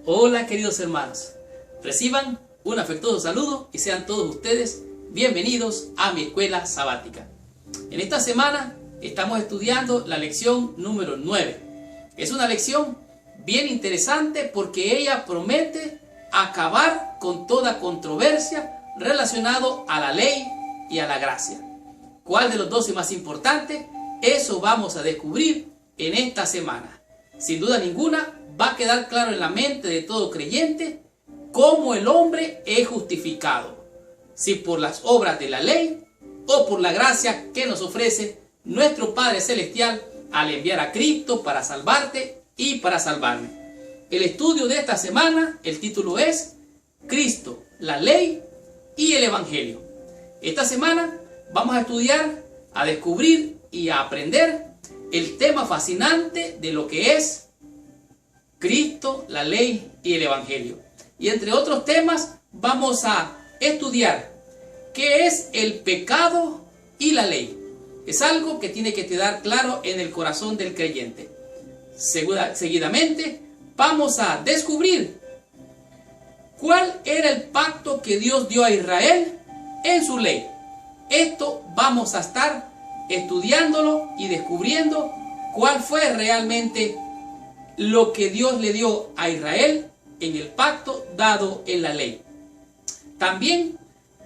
Hola queridos hermanos, reciban un afectuoso saludo y sean todos ustedes bienvenidos a mi escuela sabática. En esta semana estamos estudiando la lección número 9. Es una lección bien interesante porque ella promete acabar con toda controversia relacionado a la ley y a la gracia. ¿Cuál de los dos es más importante? Eso vamos a descubrir en esta semana. Sin duda ninguna, va a quedar claro en la mente de todo creyente cómo el hombre es justificado, si por las obras de la ley o por la gracia que nos ofrece nuestro Padre Celestial al enviar a Cristo para salvarte y para salvarme. El estudio de esta semana, el título es Cristo, la ley y el Evangelio. Esta semana vamos a estudiar, a descubrir y a aprender el tema fascinante de lo que es Cristo, la ley y el Evangelio. Y entre otros temas vamos a estudiar qué es el pecado y la ley. Es algo que tiene que quedar claro en el corazón del creyente. Seguidamente vamos a descubrir cuál era el pacto que Dios dio a Israel en su ley. Esto vamos a estar estudiándolo y descubriendo cuál fue realmente lo que Dios le dio a Israel en el pacto dado en la ley. También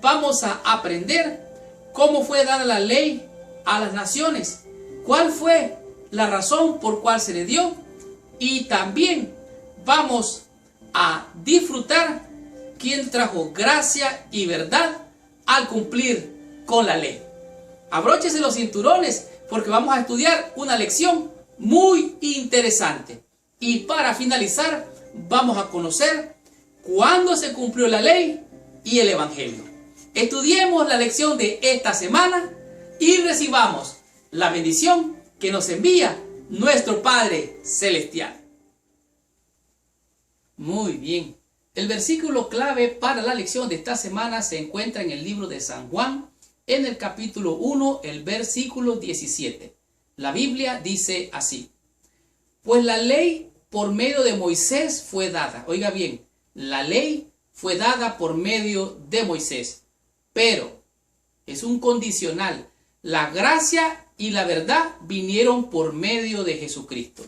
vamos a aprender cómo fue dada la ley a las naciones, cuál fue la razón por cual se le dio, y también vamos a disfrutar quién trajo gracia y verdad al cumplir con la ley. Abróchese los cinturones porque vamos a estudiar una lección muy interesante. Y para finalizar, vamos a conocer cuándo se cumplió la ley y el Evangelio. Estudiemos la lección de esta semana y recibamos la bendición que nos envía nuestro Padre Celestial. Muy bien. El versículo clave para la lección de esta semana se encuentra en el libro de San Juan, en el capítulo 1, el versículo 17. La Biblia dice así: pues la ley por medio de Moisés fue dada. Oiga bien, la ley fue dada por medio de Moisés, pero es un condicional. La gracia y la verdad vinieron por medio de Jesucristo.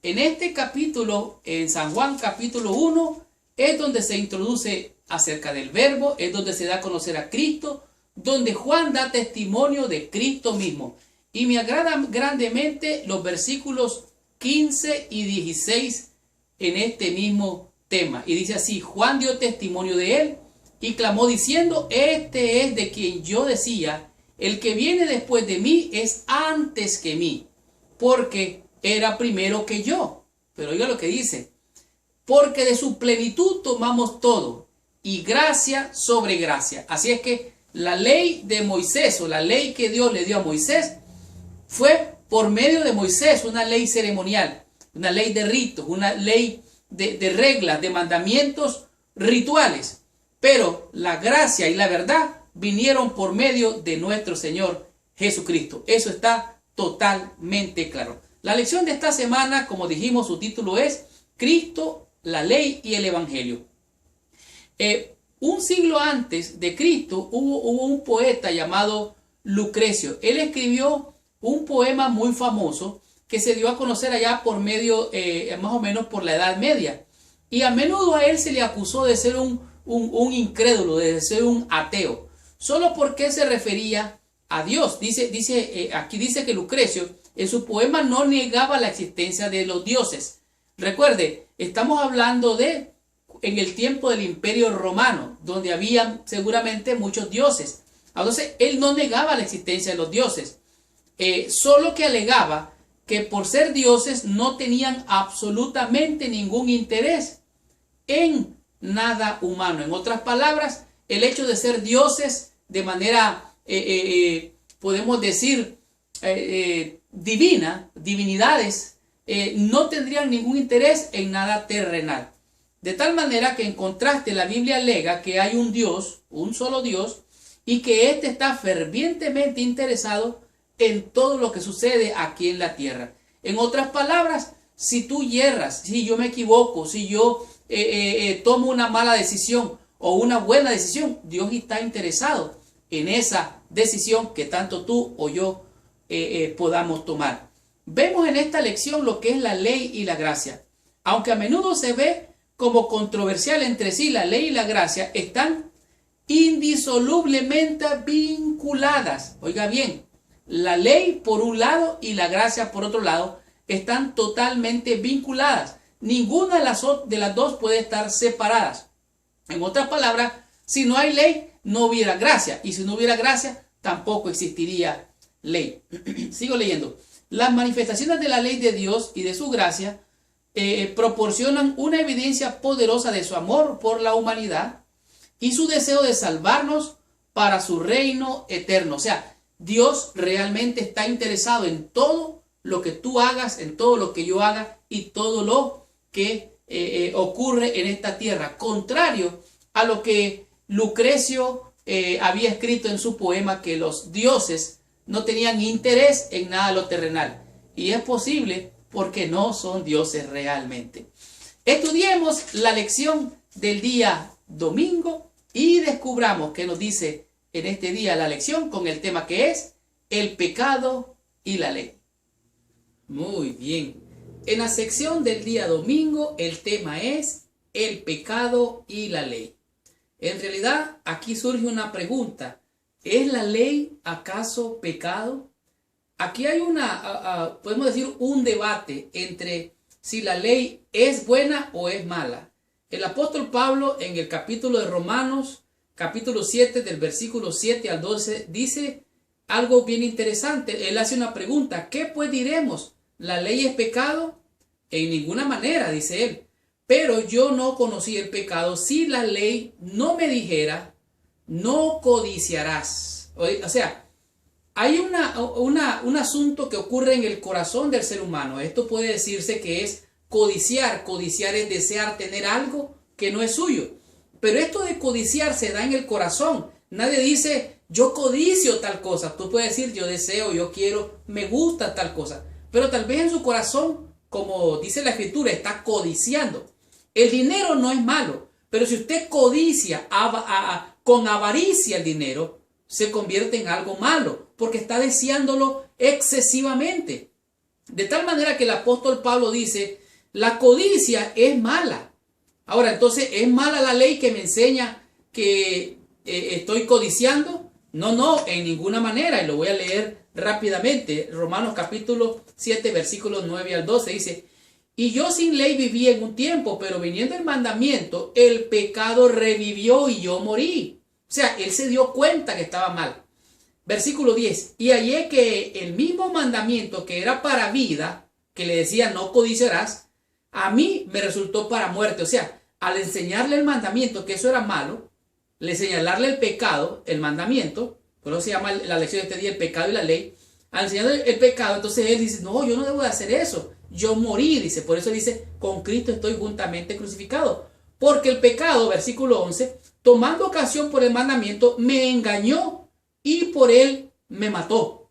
En este capítulo, en San Juan capítulo 1, es donde se introduce acerca del verbo, es donde se da a conocer a Cristo, donde Juan da testimonio de Cristo mismo. Y me agradan grandemente los versículos 15 y 16 en este mismo tema. Y dice así: Juan dio testimonio de él y clamó diciendo: este es de quien yo decía, el que viene después de mí es antes que mí, porque era primero que yo. Pero oiga lo que dice: porque de su plenitud tomamos todo, y gracia sobre gracia. Así es que la ley de Moisés, o la ley que Dios le dio a Moisés, fue por medio de Moisés, una ley ceremonial, una ley de ritos, una ley de reglas, de mandamientos rituales. Pero la gracia y la verdad vinieron por medio de nuestro Señor Jesucristo. Eso está totalmente claro. La lección de esta semana, como dijimos, su título es Cristo, la ley y el Evangelio. Un siglo antes de Cristo hubo un poeta llamado Lucrecio. Él escribió un poema muy famoso que se dio a conocer allá por medio, más o menos por la Edad Media. Y a menudo a él se le acusó de ser un incrédulo, de ser un ateo, solo porque se refería a Dios. Aquí dice que Lucrecio en su poema no negaba la existencia de los dioses. Recuerde, estamos hablando en el tiempo del Imperio Romano, donde había seguramente muchos dioses. Entonces, él no negaba la existencia de los dioses, solo que alegaba que por ser dioses no tenían absolutamente ningún interés en nada humano. En otras palabras, el hecho de ser dioses de manera, podemos decir, divinidades, no tendrían ningún interés en nada terrenal. De tal manera que en contraste la Biblia alega que hay un Dios, un solo Dios, y que éste está fervientemente interesado en todo lo que sucede aquí en la tierra. En otras palabras, si tú yerras, si yo me equivoco, si yo tomo una mala decisión o una buena decisión, Dios está interesado en esa decisión que tanto tú o yo podamos tomar. Vemos en esta lección lo que es la ley y la gracia. Aunque a menudo se ve como controversial entre sí, la ley y la gracia están indisolublemente vinculadas. Oiga bien, la ley por un lado y la gracia por otro lado están totalmente vinculadas. Ninguna de las dos puede estar separadas. En otras palabras, si no hay ley, no hubiera gracia. Y si no hubiera gracia, tampoco existiría ley. Sigo leyendo. Las manifestaciones de la ley de Dios y de su gracia proporcionan una evidencia poderosa de su amor por la humanidad y su deseo de salvarnos para su reino eterno. O sea, Dios realmente está interesado en todo lo que tú hagas, en todo lo que yo haga y todo lo que ocurre en esta tierra. Contrario a lo que Lucrecio había escrito en su poema, que los dioses no tenían interés en nada de lo terrenal. Y es posible porque no son dioses realmente. Estudiemos la lección del día domingo y descubramos qué nos dice en este día la lección con el tema que es el pecado y la ley. Muy bien. En la sección del día domingo el tema es el pecado y la ley. En realidad aquí surge una pregunta. ¿Es la ley acaso pecado? Aquí hay podemos decir, un debate entre si la ley es buena o es mala. El apóstol Pablo en el capítulo de Romanos, capítulo 7, del versículo 7 al 12, dice algo bien interesante. Él hace una pregunta. ¿Qué pues diremos? ¿La ley es pecado? En ninguna manera, dice él. Pero yo no conocí el pecado si la ley no me dijera, no codiciarás. O sea, hay un asunto que ocurre en el corazón del ser humano. Esto puede decirse que es codiciar. Codiciar es desear tener algo que no es suyo. Pero esto de codiciar se da en el corazón. Nadie dice, yo codicio tal cosa. Tú puedes decir, yo deseo, yo quiero, me gusta tal cosa. Pero tal vez en su corazón, como dice la Escritura, está codiciando. El dinero no es malo. Pero si usted codicia con avaricia el dinero, se convierte en algo malo, porque está deseándolo excesivamente. De tal manera que el apóstol Pablo dice, la codicia es mala. Ahora, entonces, ¿es mala la ley que me enseña que estoy codiciando? No, en ninguna manera. Y lo voy a leer rápidamente. Romanos capítulo 7, versículos 9 al 12 dice, y yo sin ley viví en un tiempo, pero viniendo el mandamiento, el pecado revivió y yo morí. O sea, él se dio cuenta que estaba mal. Versículo 10. Y hallé que el mismo mandamiento que era para vida, que le decía no codiciarás, a mí me resultó para muerte. O sea, al enseñarle el mandamiento que eso era malo, le señalarle el pecado, el mandamiento, por eso se llama la lección de este día el pecado y la ley. Al enseñarle el pecado, entonces él dice, no, yo no debo de hacer eso. Yo morí, dice. Por eso dice, con Cristo estoy juntamente crucificado. Porque el pecado, versículo 11, tomando ocasión por el mandamiento, me engañó y por él me mató.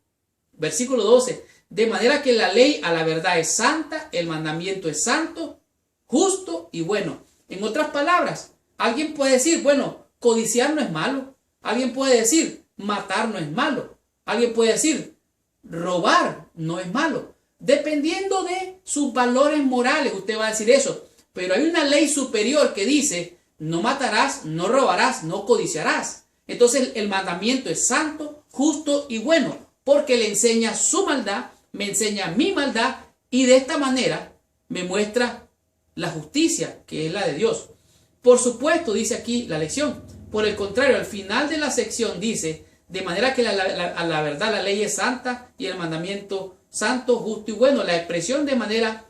Versículo 12, de manera que la ley a la verdad es santa, el mandamiento es santo, justo y bueno. En otras palabras, alguien puede decir, bueno, codiciar no es malo. Alguien puede decir, matar no es malo. Alguien puede decir, robar no es malo. Dependiendo de sus valores morales, usted va a decir eso. Pero hay una ley superior que dice, no matarás, no robarás, no codiciarás. Entonces el mandamiento es santo, justo y bueno, porque le enseña su maldad, me enseña mi maldad y de esta manera me muestra la justicia que es la de Dios. Por supuesto, dice aquí la lección. Por el contrario, al final de la sección dice, de manera que a la verdad la ley es santa y el mandamiento santo, justo y bueno. La expresión de manera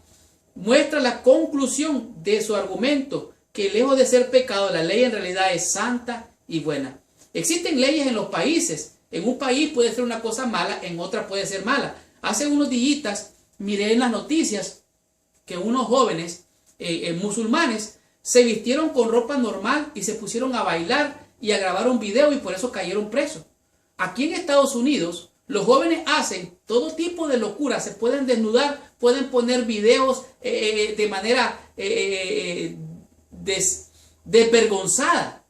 muestra la conclusión de su argumento, que lejos de ser pecado, la ley en realidad es santa y buena. Existen leyes en los países. En un país puede ser una cosa mala, en otra puede ser mala. Hace unos días miré en las noticias que unos jóvenes musulmanes se vistieron con ropa normal y se pusieron a bailar y a grabar un video y por eso cayeron presos. Aquí en Estados Unidos los jóvenes hacen todo tipo de locuras, se pueden desnudar, pueden poner videos de manera desvergonzada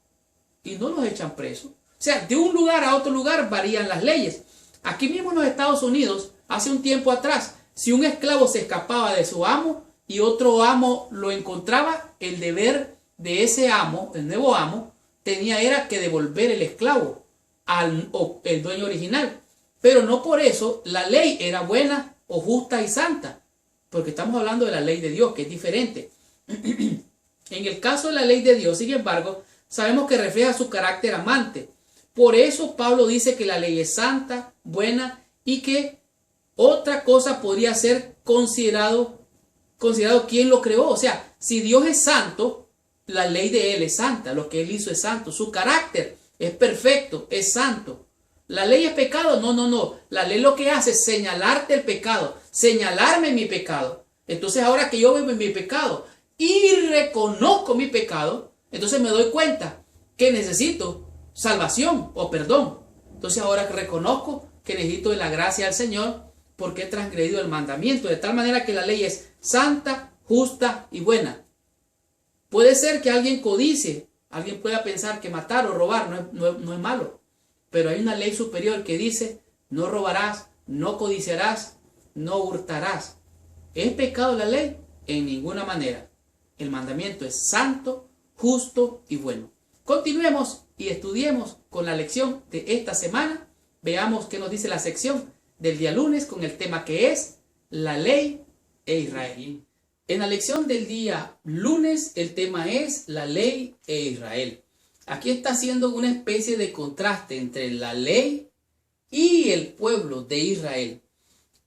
y no los echan presos. O sea, de un lugar a otro lugar varían las leyes. Aquí mismo en los Estados Unidos, hace un tiempo atrás, si un esclavo se escapaba de su amo y otro amo lo encontraba, el deber de ese amo, el nuevo amo, era que devolver el esclavo al el dueño original. Pero no por eso la ley era buena o justa y santa, porque estamos hablando de la ley de Dios, que es diferente. En el caso de la ley de Dios, sin embargo, sabemos que refleja su carácter amante. Por eso Pablo dice que la ley es santa, buena, y que otra cosa podría ser considerado quien lo creó. O sea, si Dios es santo, la ley de Él es santa, lo que Él hizo es santo, su carácter es perfecto, es santo. ¿La ley es pecado? No, no, no. La ley lo que hace es señalarte el pecado, señalarme mi pecado. Entonces ahora que yo veo mi pecado y reconozco mi pecado, entonces me doy cuenta que necesito salvación o perdón. Entonces ahora reconozco que necesito de la gracia del Señor porque he transgredido el mandamiento, de tal manera que la ley es santa, justa y buena. Puede ser que alguien codicie, alguien pueda pensar que matar o robar no es malo, pero hay una ley superior que dice: no robarás, no codiciarás, no hurtarás. ¿Es pecado la ley? En ninguna manera. El mandamiento es santo, justo y bueno. Continuemos y estudiemos con la lección de esta semana. Veamos qué nos dice la sección del día lunes con el tema que es la ley e Israel. En la lección del día lunes el tema es la ley e Israel. Aquí está haciendo una especie de contraste entre la ley y el pueblo de Israel.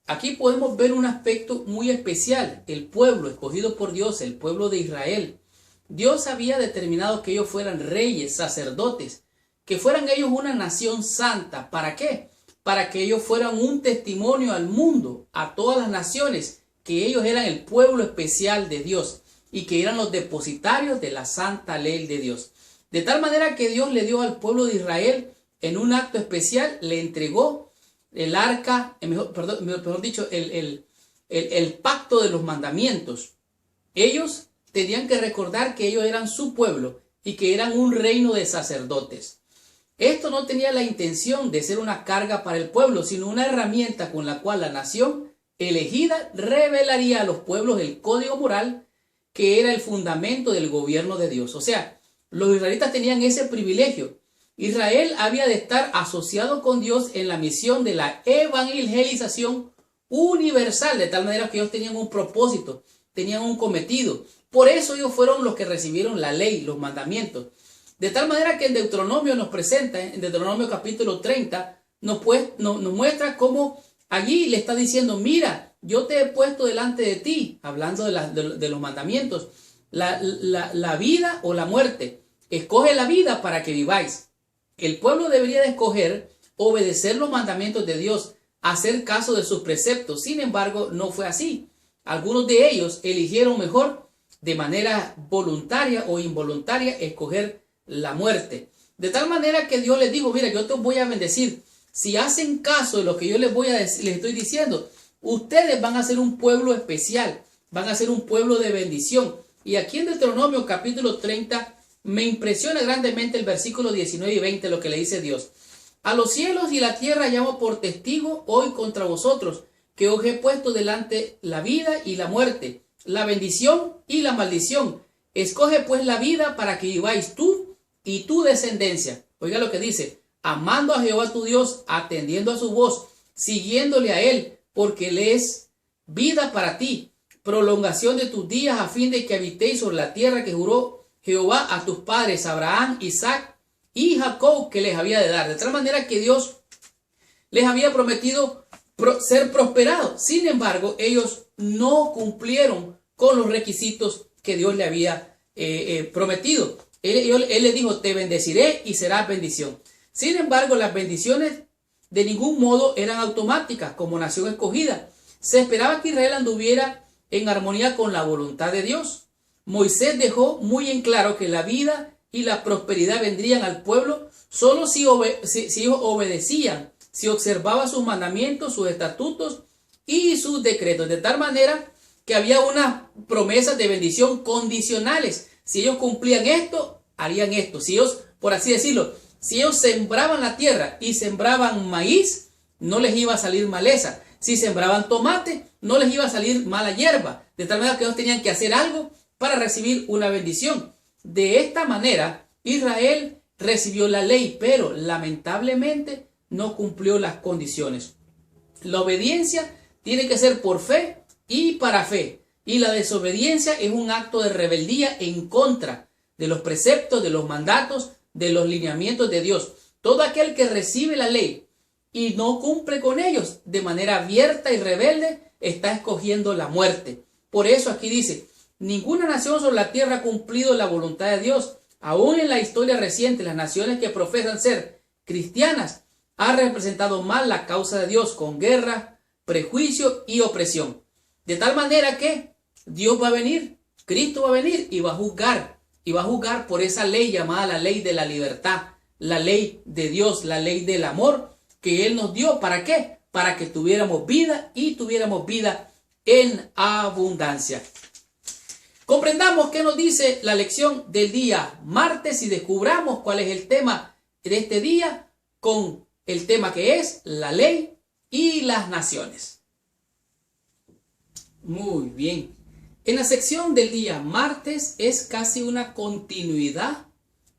Aquí podemos ver un aspecto muy especial, el pueblo escogido por Dios, el pueblo de Israel. Dios había determinado que ellos fueran reyes, sacerdotes, que fueran ellos una nación santa. ¿Para qué? Para que ellos fueran un testimonio al mundo, a todas las naciones, que ellos eran el pueblo especial de Dios y que eran los depositarios de la santa ley de Dios. De tal manera que Dios le dio al pueblo de Israel, en un acto especial, le entregó el arca, mejor dicho, el pacto de los mandamientos. Ellos tenían que recordar que ellos eran su pueblo y que eran un reino de sacerdotes. Esto no tenía la intención de ser una carga para el pueblo, sino una herramienta con la cual la nación elegida revelaría a los pueblos el código moral que era el fundamento del gobierno de Dios. O sea, los israelitas tenían ese privilegio. Israel había de estar asociado con Dios en la misión de la evangelización universal, de tal manera que ellos tenían un propósito, tenían un cometido. Por eso ellos fueron los que recibieron la ley, los mandamientos. De tal manera que en Deuteronomio nos presenta, en Deuteronomio capítulo 30, nos muestra cómo allí le está diciendo: mira, yo te he puesto delante de ti, hablando de los mandamientos, la vida o la muerte. Escoge la vida para que viváis. El pueblo debería de escoger obedecer los mandamientos de Dios, hacer caso de sus preceptos. Sin embargo, no fue así. Algunos de ellos eligieron mejor, de manera voluntaria o involuntaria, escoger la muerte. De tal manera que Dios les dijo: mira, yo te voy a bendecir. Si hacen caso de lo que yo les estoy diciendo, ustedes van a ser un pueblo especial, van a ser un pueblo de bendición. Y aquí en Deuteronomio capítulo 30 me impresiona grandemente el versículo 19 y 20, lo que le dice Dios: a los cielos y la tierra llamo por testigo hoy contra vosotros, que os he puesto delante la vida y la muerte, la bendición y la maldición. Escoge pues la vida para que viváis tú y tu descendencia. Oiga lo que dice: amando a Jehová tu Dios, atendiendo a su voz, siguiéndole a él, porque él es vida para ti, prolongación de tus días, a fin de que habitéis sobre la tierra que juró Jehová a tus padres, Abraham, Isaac y Jacob, que les había de dar. De tal manera que Dios les había prometido ser prosperados. Sin embargo, ellos no cumplieron con los requisitos que Dios le había prometido. Él les dijo: te bendeciré y serás bendición. Sin embargo, las bendiciones de ningún modo eran automáticas como nación escogida. Se esperaba que Israel anduviera en armonía con la voluntad de Dios. Moisés dejó muy en claro que la vida y la prosperidad vendrían al pueblo solo si ellos obedecían, si observaban sus mandamientos, sus estatutos y sus decretos. De tal manera que había unas promesas de bendición condicionales. si ellos cumplían esto, harían esto. Si ellos, por así decirlo, si ellos sembraban la tierra y sembraban maíz, no les iba a salir maleza. Si sembraban tomate, no les iba a salir mala hierba. De tal manera que ellos tenían que hacer algo para recibir una bendición. De esta manera, Israel recibió la ley, pero lamentablemente no cumplió las condiciones. La obediencia tiene que ser por fe y para fe. Y la desobediencia es un acto de rebeldía en contra de los preceptos, de los mandatos, de los lineamientos de Dios. Todo aquel que recibe la ley y no cumple con ellos de manera abierta y rebelde, está escogiendo la muerte. Por eso aquí dice, ninguna nación sobre la tierra ha cumplido la voluntad de Dios. Aún en la historia reciente, las naciones que profesan ser cristianas han representado mal la causa de Dios con guerra, prejuicio y opresión. De tal manera que Dios va a venir, Cristo va a venir y va a juzgar. Y va a juzgar por esa ley llamada la ley de la libertad, la ley de Dios, la ley del amor que Él nos dio. ¿Para qué? Para que tuviéramos vida y tuviéramos vida en abundancia. Comprendamos qué nos dice la lección del día martes y descubramos cuál es el tema de este día con el tema que es la ley y las naciones. Muy bien. En la sección del día martes es casi una continuidad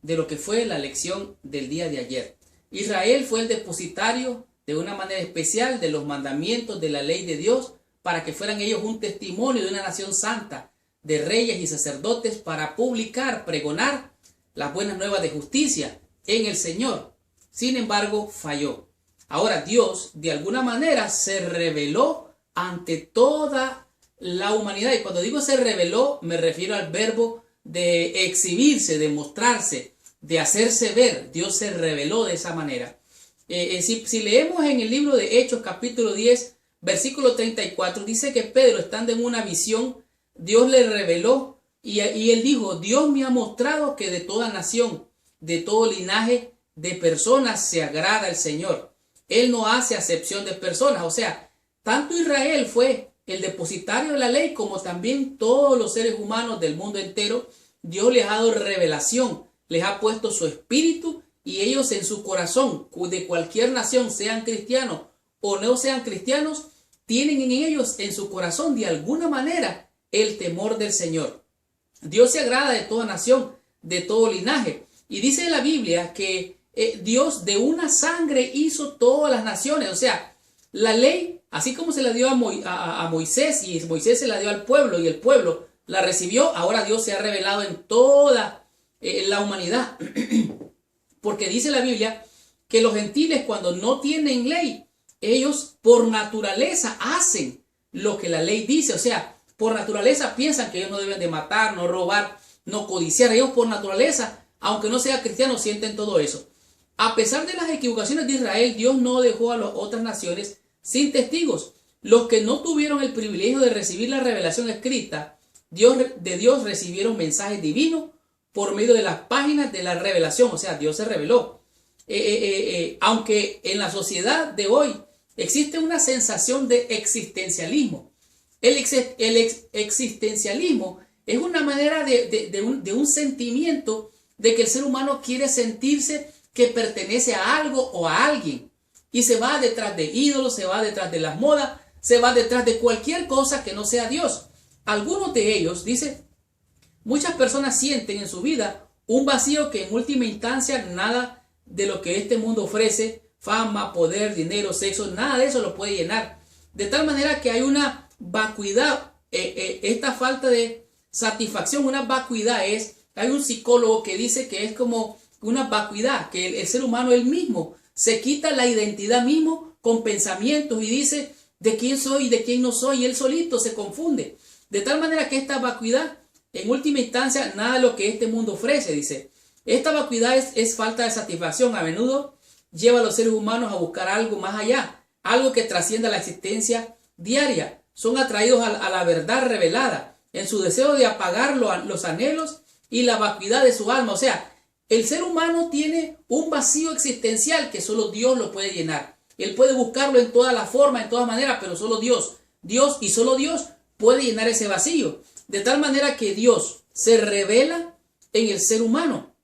de lo que fue la lección del día de ayer. Israel fue el depositario de una manera especial de los mandamientos de la ley de Dios para que fueran ellos un testimonio de una nación santa, de reyes y sacerdotes para publicar, pregonar las buenas nuevas de justicia en el Señor. Sin embargo, falló. Ahora Dios de alguna manera se reveló ante toda la humanidad. Y cuando digo se reveló, me refiero al verbo de exhibirse, de mostrarse, de hacerse ver. Dios se reveló de esa manera. Si leemos en el libro de Hechos capítulo 10, versículo 34, dice que Pedro, estando en una visión, Dios le reveló y él dijo, Dios me ha mostrado que de toda nación, de todo linaje de personas se agrada el Señor. Él no hace acepción de personas. O sea, tanto Israel fue el depositario de la ley como también todos los seres humanos del mundo entero. Dios les ha dado revelación, les ha puesto su espíritu y ellos en su corazón, de cualquier nación, sean cristianos o no sean cristianos, tienen en ellos, en su corazón, de alguna manera, el temor del Señor. Dios se agrada de toda nación, de todo linaje. Y dice la Biblia que Dios de una sangre hizo todas las naciones. O sea, la ley, así como se la dio a Moisés y Moisés se la dio al pueblo y el pueblo la recibió, ahora Dios se ha revelado en toda la humanidad. Porque dice la Biblia que los gentiles cuando no tienen ley, ellos por naturaleza hacen lo que la ley dice. O sea, por naturaleza piensan que ellos no deben de matar, no robar, no codiciar. Ellos por naturaleza, aunque no sea cristiano, sienten todo eso. A pesar de las equivocaciones de Israel, Dios no dejó a las otras naciones sin testigos. Los que no tuvieron el privilegio de recibir la revelación escrita de Dios recibieron mensajes divinos por medio de las páginas de la revelación. O sea, Dios se reveló. Aunque en la sociedad de hoy existe una sensación de existencialismo. El existencialismo es una manera de un sentimiento de que el ser humano quiere sentirse que pertenece a algo o a alguien. Y se va detrás de ídolos, se va detrás de las modas, se va detrás de cualquier cosa que no sea Dios. Algunos de ellos, dice, muchas personas sienten en su vida un vacío que en última instancia nada de lo que este mundo ofrece, fama, poder, dinero, sexo, nada de eso lo puede llenar. De tal manera que hay una vacuidad, esta falta de satisfacción, una vacuidad hay un psicólogo que dice que es como una vacuidad, que el ser humano él mismo se quita la identidad mismo con pensamientos y dice de quién soy y de quién no soy, y él solito se confunde. De tal manera que esta vacuidad, en última instancia, nada de lo que este mundo ofrece, dice. Esta vacuidad es falta de satisfacción. A menudo lleva a los seres humanos a buscar algo más allá, algo que trascienda la existencia diaria. Son atraídos a la verdad revelada, en su deseo de apagar los anhelos y la vacuidad de su alma. O sea, el ser humano tiene un vacío existencial que solo Dios lo puede llenar. Él puede buscarlo en todas las formas, en todas maneras, pero solo Dios y solo Dios puede llenar ese vacío. De tal manera que Dios se revela en el ser humano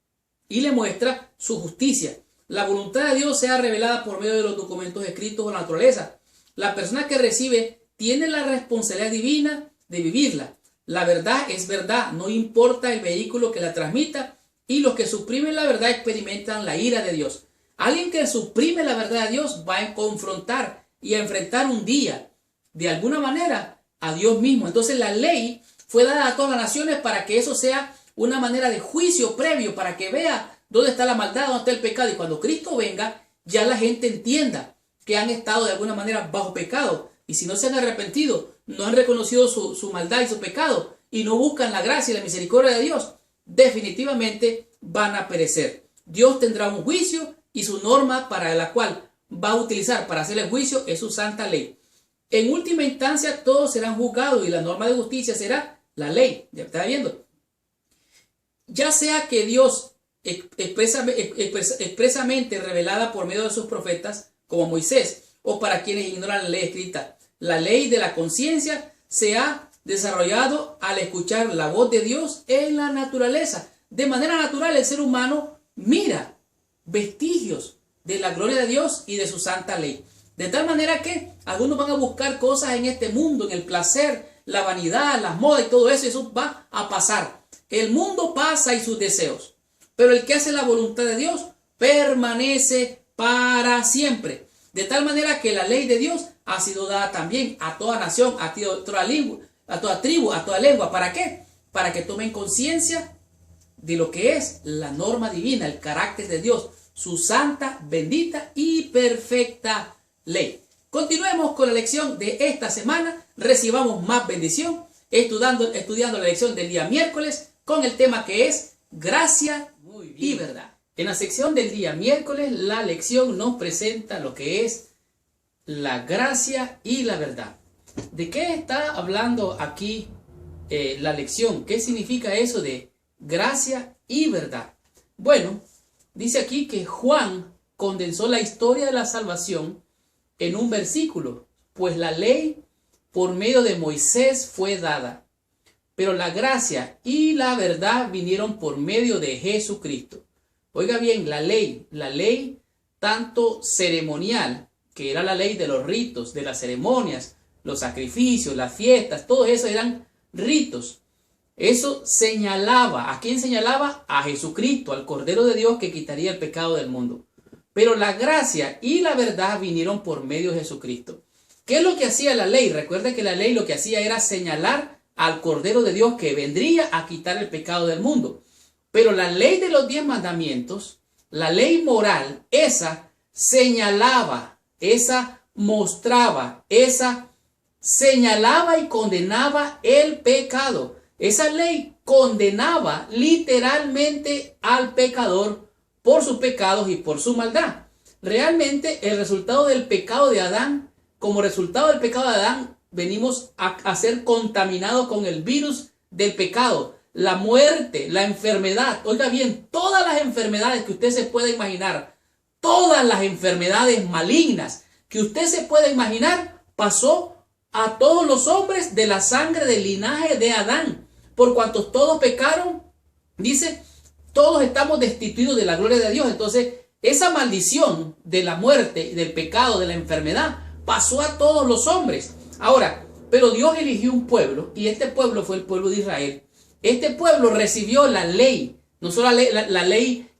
y le muestra su justicia. La voluntad de Dios sea revelada por medio de los documentos escritos o la naturaleza. La persona que recibe tiene la responsabilidad divina de vivirla. La verdad es verdad, no importa el vehículo que la transmita, y los que suprimen la verdad experimentan la ira de Dios. Alguien que suprime la verdad de Dios va a confrontar y a enfrentar un día, de alguna manera, a Dios mismo. Entonces la ley fue dada a todas las naciones para que eso sea una manera de juicio previo, para que vea dónde está la maldad, dónde está el pecado. Y cuando Cristo venga, ya la gente entienda que han estado de alguna manera bajo pecado. Y si no se han arrepentido, no han reconocido su maldad y su pecado, y no buscan la gracia y la misericordia de Dios, definitivamente van a perecer. Dios tendrá un juicio y su norma para la cual va a utilizar para hacer el juicio es su santa ley. En última instancia todos serán juzgados y la norma de justicia será la ley. ¿Ya está viendo? Ya sea que Dios expresamente revelada por medio de sus profetas como Moisés, o para quienes ignoran la ley escrita, la ley de la conciencia se ha desarrollado al escuchar la voz de Dios en la naturaleza. De manera natural el ser humano mira vestigios de la gloria de Dios y de su santa ley. De tal manera que algunos van a buscar cosas en este mundo, en el placer, la vanidad, las modas y todo eso, y eso va a pasar. El mundo pasa y sus deseos, pero el que hace la voluntad de Dios permanece para siempre. De tal manera que la ley de Dios ha sido dada también a toda nación, a toda lengua, a toda tribu, a toda lengua. ¿Para qué? Para que tomen conciencia de lo que es la norma divina, el carácter de Dios, su santa, bendita y perfecta ley. Continuemos con la lección de esta semana. Recibamos más bendición estudiando la lección del día miércoles con el tema que es gracia y verdad. En la sección del día miércoles, la lección nos presenta lo que es la gracia y la verdad. ¿De qué está hablando aquí la lección? ¿Qué significa eso de gracia y verdad? Bueno, dice aquí que Juan condensó la historia de la salvación en un versículo, pues la ley por medio de Moisés fue dada, pero la gracia y la verdad vinieron por medio de Jesucristo. Oiga bien, la ley tanto ceremonial, que era la ley de los ritos, de las ceremonias, los sacrificios, las fiestas, todo eso eran ritos. Eso señalaba, ¿a quién señalaba? A Jesucristo, al Cordero de Dios que quitaría el pecado del mundo. Pero la gracia y la verdad vinieron por medio de Jesucristo. ¿Qué es lo que hacía la ley? Recuerda que la ley lo que hacía era señalar al Cordero de Dios que vendría a quitar el pecado del mundo. Pero la ley de los 10 mandamientos, la ley moral, esa señalaba, esa mostraba, esa señalaba y condenaba el pecado. Esa ley condenaba literalmente al pecador por sus pecados y por su maldad. Realmente el resultado del pecado de Adán, como resultado del pecado de Adán, venimos a ser contaminados con el virus del pecado. La muerte, la enfermedad, oiga bien, todas las enfermedades que usted se pueda imaginar, todas las enfermedades malignas que usted se pueda imaginar, pasó a todos los hombres de la sangre del linaje de Adán. Por cuanto todos pecaron, dice, todos estamos destituidos de la gloria de Dios. Entonces, esa maldición de la muerte, del pecado, de la enfermedad, pasó a todos los hombres. Ahora, pero Dios eligió un pueblo, y este pueblo fue el pueblo de Israel. Este pueblo recibió la ley, no solo la ley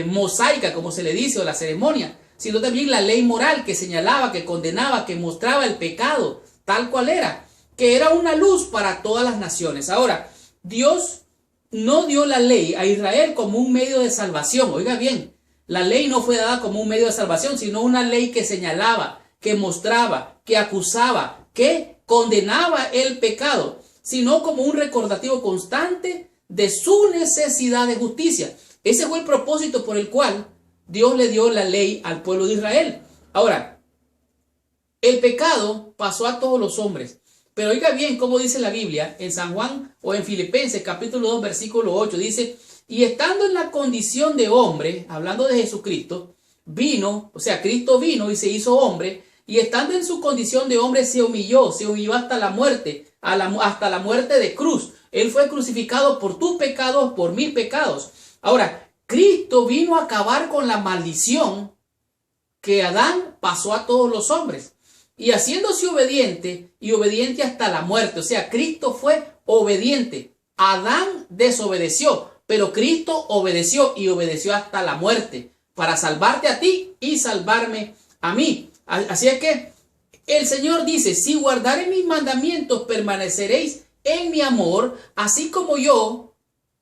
mosaica, como se le dice, o la ceremonia, sino también la ley moral que señalaba, que condenaba, que mostraba el pecado tal cual era, que era una luz para todas las naciones. Ahora, Dios no dio la ley a Israel como un medio de salvación. Oiga bien, la ley no fue dada como un medio de salvación, sino una ley que señalaba, que mostraba, que acusaba, que condenaba el pecado, sino como un recordativo constante de su necesidad de justicia. Ese fue el propósito por el cual Dios le dio la ley al pueblo de Israel. Ahora, el pecado pasó a todos los hombres. Pero oiga bien cómo dice la Biblia en San Juan o en Filipenses capítulo 2 versículo 8. Dice, y estando en la condición de hombre, hablando de Jesucristo, vino, o sea, Cristo vino y se hizo hombre, y estando en su condición de hombre se humilló hasta la muerte, hasta la muerte de cruz. Él fue crucificado por tus pecados, por mis pecados. Ahora, Cristo vino a acabar con la maldición que Adán pasó a todos los hombres. Y haciéndose obediente, y obediente hasta la muerte. O sea, Cristo fue obediente. Adán desobedeció, pero Cristo obedeció y obedeció hasta la muerte para salvarte a ti y salvarme a mí. Así es que el Señor dice, si guardaré mis mandamientos, permaneceréis en mi amor, así como yo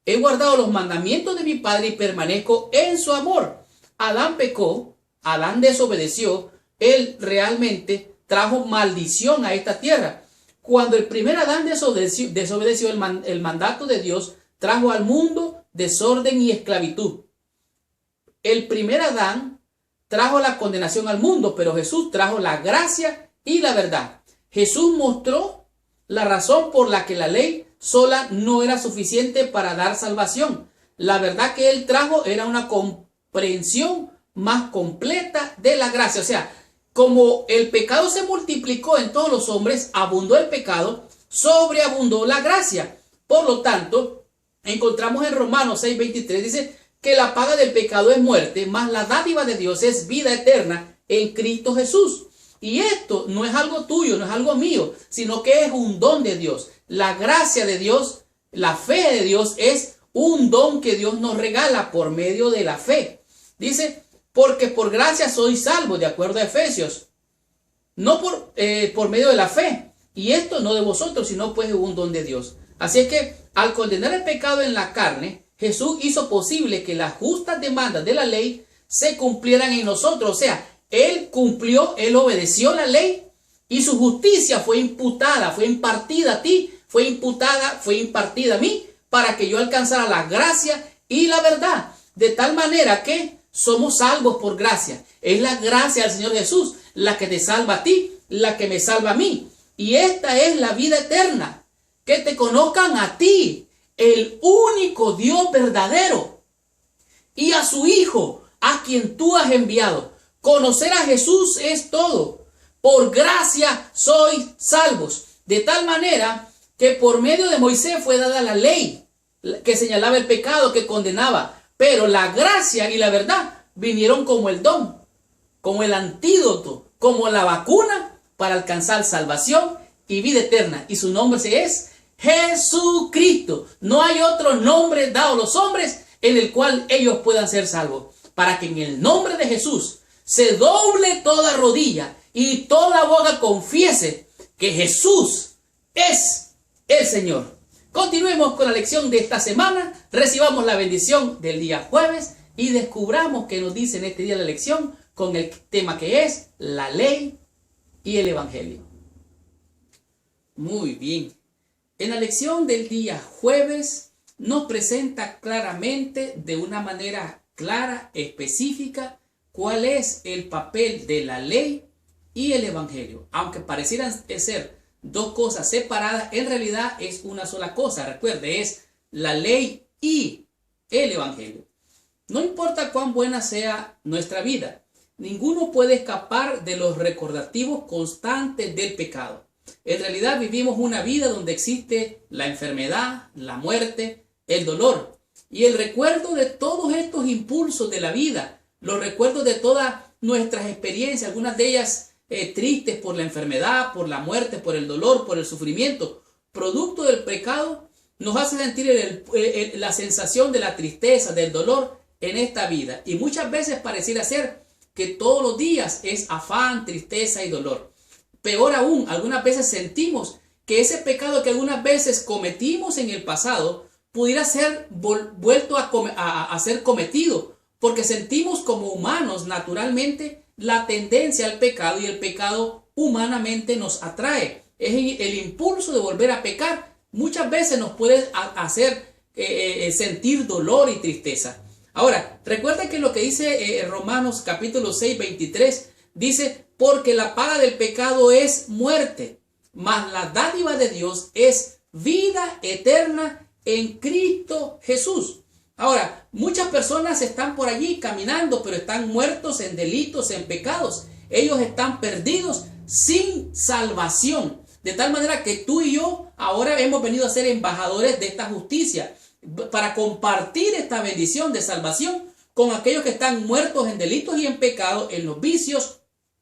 he guardado los mandamientos de mi Padre y permanezco en su amor. Adán pecó, Adán desobedeció, él realmente trajo maldición a esta tierra. Cuando el primer Adán desobedeció el mandato de Dios, trajo al mundo desorden y esclavitud. El primer Adán trajo la condenación al mundo, pero Jesús trajo la gracia y la verdad. Jesús mostró la razón por la que la ley sola no era suficiente para dar salvación. La verdad que él trajo era una comprensión más completa de la gracia. O sea, como el pecado se multiplicó en todos los hombres, abundó el pecado, sobreabundó la gracia. Por lo tanto, encontramos en Romanos 6:23, dice que la paga del pecado es muerte, mas la dádiva de Dios es vida eterna en Cristo Jesús. Y esto no es algo tuyo, no es algo mío, sino que es un don de Dios. La gracia de Dios, la fe de Dios es un don que Dios nos regala por medio de la fe. Dice, porque por gracia sois salvos, de acuerdo a Efesios, no por medio de la fe. Y esto no de vosotros, sino pues un don de Dios. Así es que al condenar el pecado en la carne, Jesús hizo posible que las justas demandas de la ley se cumplieran en nosotros. O sea, Él cumplió, Él obedeció la ley y su justicia fue imputada, fue impartida a ti, fue impartida a mí, para que yo alcanzara la gracia y la verdad. De tal manera que somos salvos por gracia. Es la gracia del Señor Jesús la que te salva a ti, la que me salva a mí. Y esta es la vida eterna, que te conozcan a ti, el único Dios verdadero, y a su Hijo, a quien tú has enviado. Conocer a Jesús es todo. Por gracia sois salvos. De tal manera que por medio de Moisés fue dada la ley que señalaba el pecado, que condenaba. Pero la gracia y la verdad vinieron como el don, como el antídoto, como la vacuna para alcanzar salvación y vida eterna. Y su nombre es Jesucristo. No hay otro nombre dado a los hombres en el cual ellos puedan ser salvos. Para que en el nombre de Jesús se doble toda rodilla y toda boca confiese que Jesús es el Señor. Continuemos con la lección de esta semana. Recibamos la bendición del día jueves y descubramos qué nos dice en este día la lección con el tema que es la ley y el evangelio. Muy bien. En la lección del día jueves nos presenta claramente, de una manera clara, específica, cuál es el papel de la ley y el evangelio. Aunque parecieran ser dos cosas separadas, en realidad es una sola cosa. Recuerde, es la ley y el evangelio. No importa cuán buena sea nuestra vida, ninguno puede escapar de los recordativos constantes del pecado. En realidad vivimos una vida donde existe la enfermedad, la muerte, el dolor y el recuerdo de todos estos impulsos de la vida, los recuerdos de todas nuestras experiencias, algunas de ellas tristes por la enfermedad, por la muerte, por el dolor, por el sufrimiento, producto del pecado, nos hace sentir la sensación de la tristeza, del dolor en esta vida. Y muchas veces pareciera ser que todos los días es afán, tristeza y dolor. Peor aún, algunas veces sentimos que ese pecado que algunas veces cometimos en el pasado pudiera ser vuelto a ser cometido, porque sentimos como humanos naturalmente la tendencia al pecado, y el pecado humanamente nos atrae. Es el impulso de volver a pecar. Muchas veces nos puede hacer sentir dolor y tristeza. Ahora, recuerda que lo que dice Romanos capítulo 6:23 dice, porque la paga del pecado es muerte, mas la dádiva de Dios es vida eterna en Cristo Jesús. Ahora, muchas personas están por allí caminando, pero están muertos en delitos, en pecados. Ellos están perdidos sin salvación. De tal manera que tú y yo ahora hemos venido a ser embajadores de esta justicia para compartir esta bendición de salvación con aquellos que están muertos en delitos y en pecados, en los vicios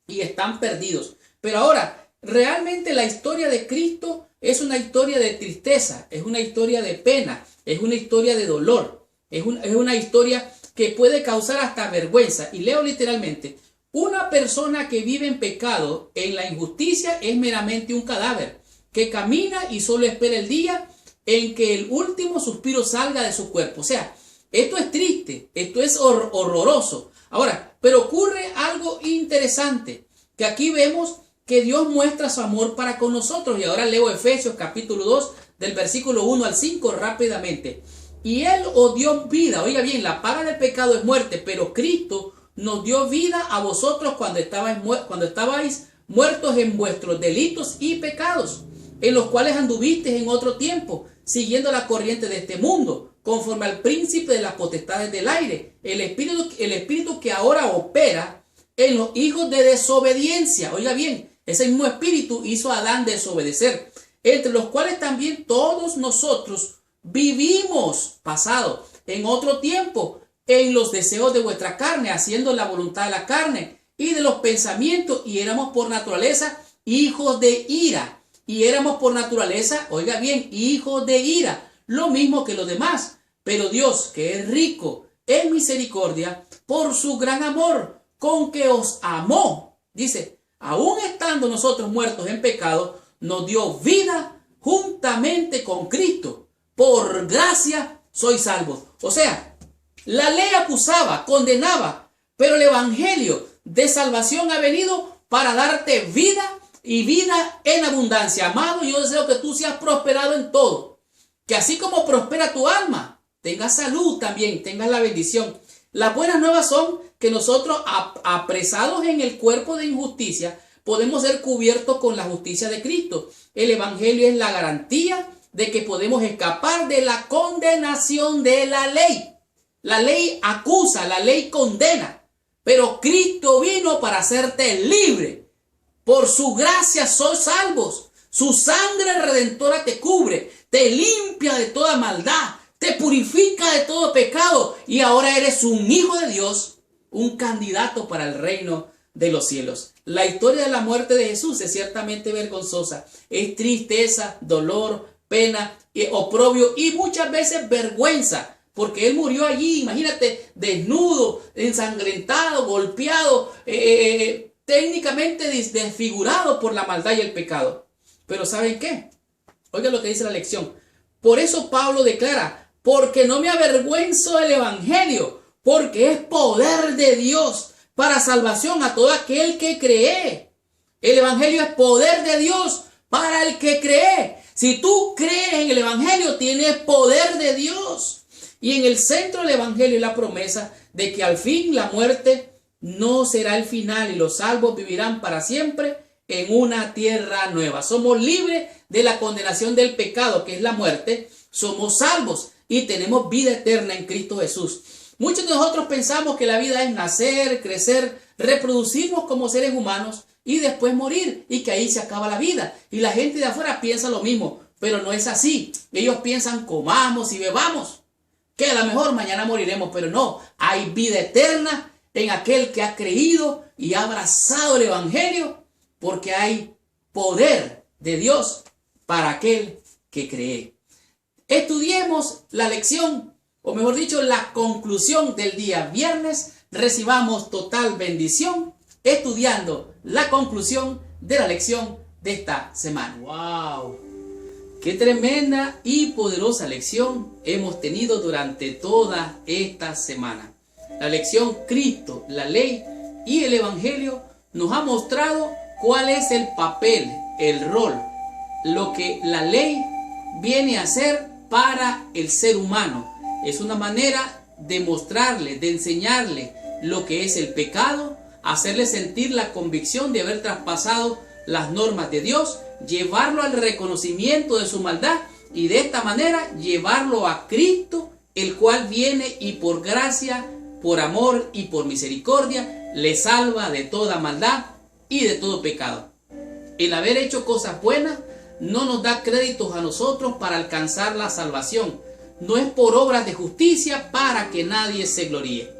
y están perdidos. Pero ahora, realmente la historia de Cristo es una historia de tristeza, es una historia de pena, es una historia de dolor, es una historia que puede causar hasta vergüenza. Y leo literalmente: una persona que vive en pecado, en la injusticia, es meramente un cadáver que camina y solo espera el día en que el último suspiro salga de su cuerpo. O sea, esto es triste, esto es horroroso. Ahora, pero ocurre algo interesante, que aquí vemos que Dios muestra su amor para con nosotros. Y ahora leo Efesios capítulo 2 del versículo 1 al 5 rápidamente. Y Él os dio vida. Oiga bien, la paga del pecado es muerte, pero Cristo nos dio vida a vosotros cuando estabais muertos en vuestros delitos y pecados, en los cuales anduvisteis en otro tiempo, siguiendo la corriente de este mundo, conforme al príncipe de las potestades del aire, el espíritu que ahora opera en los hijos de desobediencia. Oiga bien, ese mismo espíritu hizo a Adán desobedecer, entre los cuales también todos nosotros vivimos, pasado, en otro tiempo, en los deseos de vuestra carne, haciendo la voluntad de la carne y de los pensamientos, y éramos por naturaleza hijos de ira. Y éramos por naturaleza, oiga bien, hijos de ira, lo mismo que los demás. Pero Dios, que es rico en misericordia, por su gran amor con que os amó, dice, aun estando nosotros muertos en pecado, nos dio vida juntamente con Cristo. Por gracia sois salvos. O sea, la ley acusaba, condenaba, pero el evangelio de salvación ha venido para darte vida y vida en abundancia. Amado, yo deseo que tú seas prosperado en todo, que así como prospera tu alma, tengas salud también, tengas la bendición. Las buenas nuevas son que nosotros, apresados en el cuerpo de injusticia, podemos ser cubiertos con la justicia de Cristo. El evangelio es la garantía de que podemos escapar de la condenación de la ley. La ley acusa, la ley condena, pero Cristo vino para hacerte libre. Por su gracia sois salvos. Su sangre redentora te cubre, te limpia de toda maldad, te purifica de todo pecado y ahora eres un hijo de Dios, un candidato para el reino de los cielos. La historia de la muerte de Jesús es ciertamente vergonzosa. Es tristeza, dolor, pena, oprobio y muchas veces vergüenza. Porque Él murió allí, imagínate, desnudo, ensangrentado, golpeado, técnicamente desfigurado por la maldad y el pecado. Pero ¿saben qué? Oigan lo que dice la lección. Por eso Pablo declara, porque no me avergüenzo del evangelio, porque es poder de Dios para salvación a todo aquel que cree. El evangelio es poder de Dios para el que cree. Si tú crees en el evangelio, tienes poder de Dios. Y en el centro del evangelio es la promesa de que al fin la muerte no será el final y los salvos vivirán para siempre en una tierra nueva. Somos libres de la condenación del pecado, que es la muerte. Somos salvos y tenemos vida eterna en Cristo Jesús. Muchos de nosotros pensamos que la vida es nacer, crecer, reproducirnos como seres humanos y después morir, y que ahí se acaba la vida. Y la gente de afuera piensa lo mismo, pero no es así. Ellos piensan comamos y bebamos, que a lo mejor mañana moriremos, pero no, hay vida eterna en aquel que ha creído y ha abrazado el evangelio, porque hay poder de Dios para aquel que cree. Estudiemos la lección, o mejor dicho, la conclusión del día viernes. Recibamos total bendición estudiando la conclusión de la lección de esta semana. ¡Wow! Qué tremenda y poderosa lección hemos tenido durante toda esta semana. La lección Cristo, la ley y el evangelio nos ha mostrado cuál es el papel, el rol, lo que la ley viene a hacer para el ser humano. Es una manera de mostrarle, de enseñarle lo que es el pecado, hacerle sentir la convicción de haber traspasado las normas de Dios, llevarlo al reconocimiento de su maldad y de esta manera llevarlo a Cristo, el cual viene y por gracia, por amor y por misericordia le salva de toda maldad y de todo pecado. el haber hecho cosas buenas no nos da créditos a nosotros para alcanzar la salvación. No es por obras de justicia para que nadie se gloríe.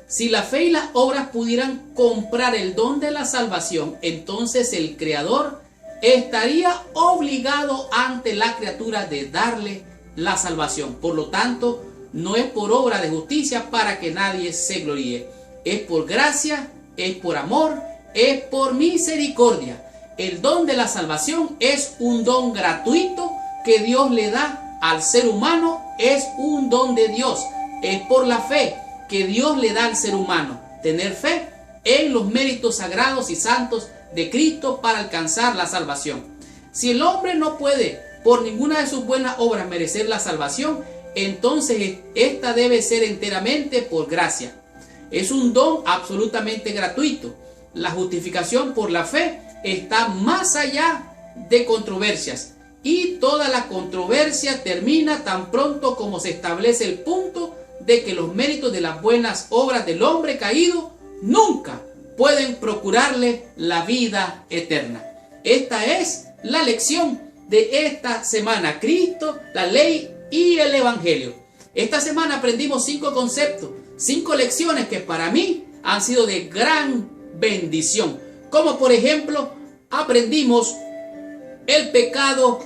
Si la fe y las obras pudieran comprar el don de la salvación, entonces el Creador estaría obligado ante la criatura de darle la salvación. Por lo tanto, no es por obra de justicia para que nadie se gloríe. Es por gracia, es por amor, es por misericordia. El don de la salvación es un don gratuito que Dios le da al ser humano. Es un don de Dios. Es por la fe que Dios le da al ser humano. Tener fe en los méritos sagrados y santos de Cristo para alcanzar la salvación. Si el hombre no puede por ninguna de sus buenas obras merecer la salvación, entonces esta debe ser enteramente por gracia. Es un don absolutamente gratuito. La justificación por la fe está más allá de controversias, y toda la controversia termina tan pronto como se establece el punto de que los méritos de las buenas obras del hombre caído nunca pueden procurarle la vida eterna. Esta es la lección de esta semana: Cristo, la ley y el Evangelio. Esta semana aprendimos 5 conceptos, 5 lecciones que para mí han sido de gran bendición. Como por ejemplo, aprendimos el pecado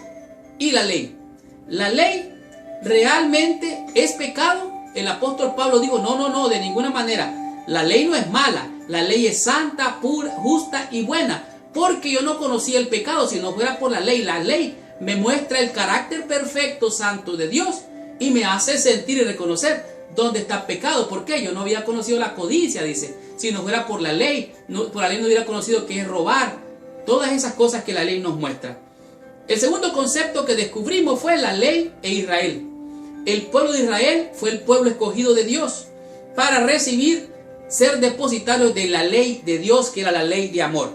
y la ley. La ley realmente es pecado. El apóstol Pablo dijo: no, de ninguna manera. La ley no es mala. La ley es santa, pura, justa y buena. Porque yo no conocía el pecado si no fuera por la ley. La ley me muestra el carácter perfecto, santo de Dios, y me hace sentir y reconocer dónde está el pecado. ¿Por qué? Yo no había conocido la codicia, dice. Si no fuera por la ley, por la ley no hubiera conocido qué es robar. Todas esas cosas que la ley nos muestra. El segundo concepto que descubrimos fue la ley e Israel. El pueblo de Israel fue el pueblo escogido de Dios para recibir, ser depositarios de la ley de Dios, que era la ley de amor.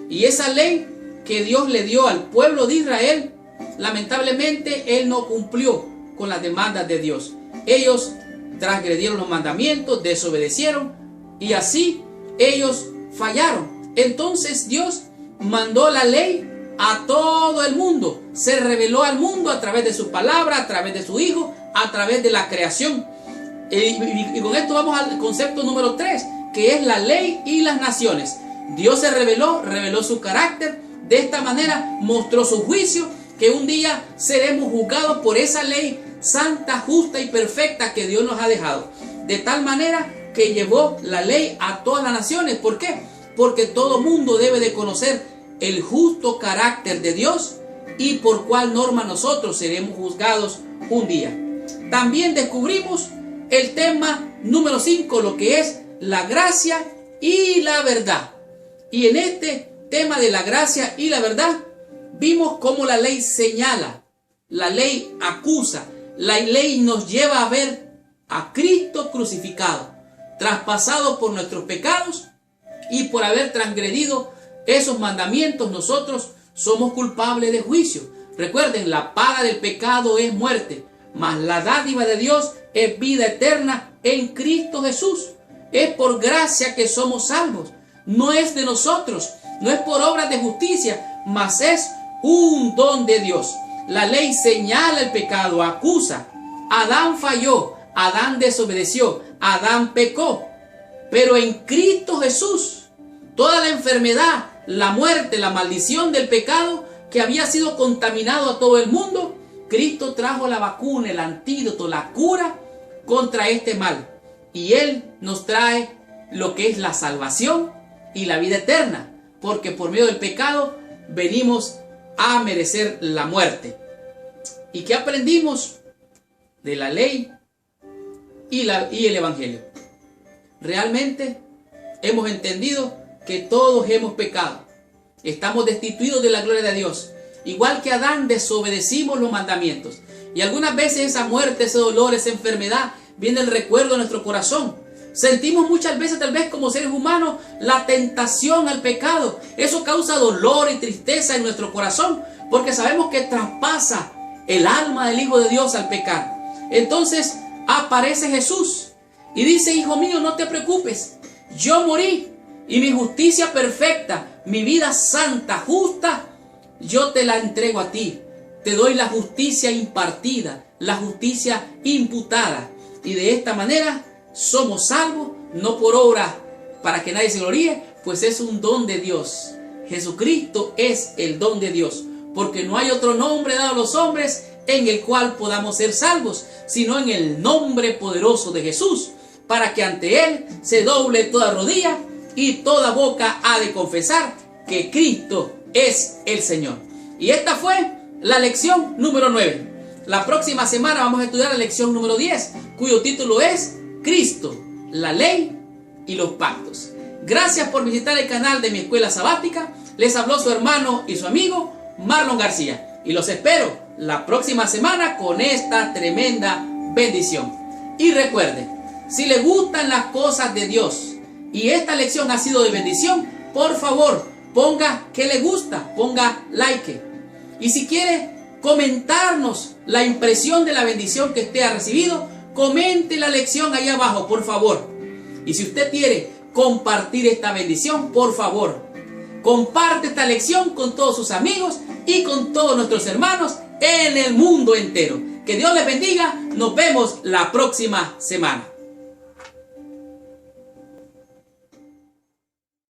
Y esa ley que Dios le dio al pueblo de Israel, lamentablemente Él no cumplió con las demandas de Dios. Ellos transgredieron los mandamientos, desobedecieron, y así ellos fallaron. Entonces Dios mandó la ley a todo el mundo. Se reveló al mundo a través de su palabra, a través de su Hijo, a través de la creación. Y con esto vamos al concepto número 3, que es la ley y las naciones. Dios se reveló su carácter. De esta manera mostró su juicio, que un día seremos juzgados por esa ley santa, justa y perfecta que Dios nos ha dejado. De tal manera que llevó la ley a todas las naciones. ¿Por qué? Porque todo mundo debe de conocer el justo carácter de Dios y por cuál norma nosotros seremos juzgados un día. También descubrimos el tema número 5, lo que es la gracia y la verdad. Y en este tema de la gracia y la verdad, vimos cómo la ley señala, la ley acusa, la ley nos lleva a ver a Cristo crucificado, traspasado por nuestros pecados, y por haber transgredido esos mandamientos nosotros somos culpables de juicio. Recuerden, la paga del pecado es muerte, mas la dádiva de Dios es vida eterna en Cristo Jesús. Es por gracia que somos salvos, no es de nosotros, no es por obras de justicia, mas es un don de Dios. La ley señala el pecado, acusa. Adán falló, Adán desobedeció, Adán pecó. Pero en Cristo Jesús, toda la enfermedad, la muerte, la maldición del pecado que había sido contaminado a todo el mundo, Cristo trajo la vacuna, el antídoto, la cura contra este mal. Y Él nos trae lo que es la salvación y la vida eterna, porque por medio del pecado venimos a merecer la muerte. ¿Y qué aprendimos de la ley y el Evangelio? Realmente hemos entendido que todos hemos pecado. Estamos destituidos de la gloria de Dios. Igual que Adán, desobedecimos los mandamientos. Y algunas veces esa muerte, ese dolor, esa enfermedad, viene el recuerdo de nuestro corazón. Sentimos muchas veces, tal vez como seres humanos, la tentación al pecado. Eso causa dolor y tristeza en nuestro corazón, porque sabemos que traspasa el alma del Hijo de Dios al pecar. Entonces aparece Jesús y dice: hijo mío, no te preocupes, yo morí y mi justicia perfecta, mi vida santa, justa, yo te la entrego a ti. Te doy la justicia impartida, la justicia imputada. Y de esta manera somos salvos, no por obra para que nadie se gloríe, pues es un don de Dios. Jesucristo es el don de Dios, porque no hay otro nombre dado a los hombres en el cual podamos ser salvos, sino en el nombre poderoso de Jesús, para que ante Él se doble toda rodilla y toda boca ha de confesar que Cristo es el Señor. Y esta fue la lección número 9. La próxima semana vamos a estudiar la lección número 10, cuyo título es Cristo, la ley y los pactos. Gracias por visitar el canal de mi escuela sabática. Les habló su hermano y su amigo Marlon García. Y los espero la próxima semana con esta tremenda bendición. Y recuerde, si le gustan las cosas de Dios y esta lección ha sido de bendición, por favor, ponga que le gusta, ponga like. Y si quiere comentarnos la impresión de la bendición que usted ha recibido, comente la lección ahí abajo, por favor. Y si usted quiere compartir esta bendición, por favor, comparte esta lección con todos sus amigos y con todos nuestros hermanos en el mundo entero. Que Dios les bendiga. Nos vemos la próxima semana.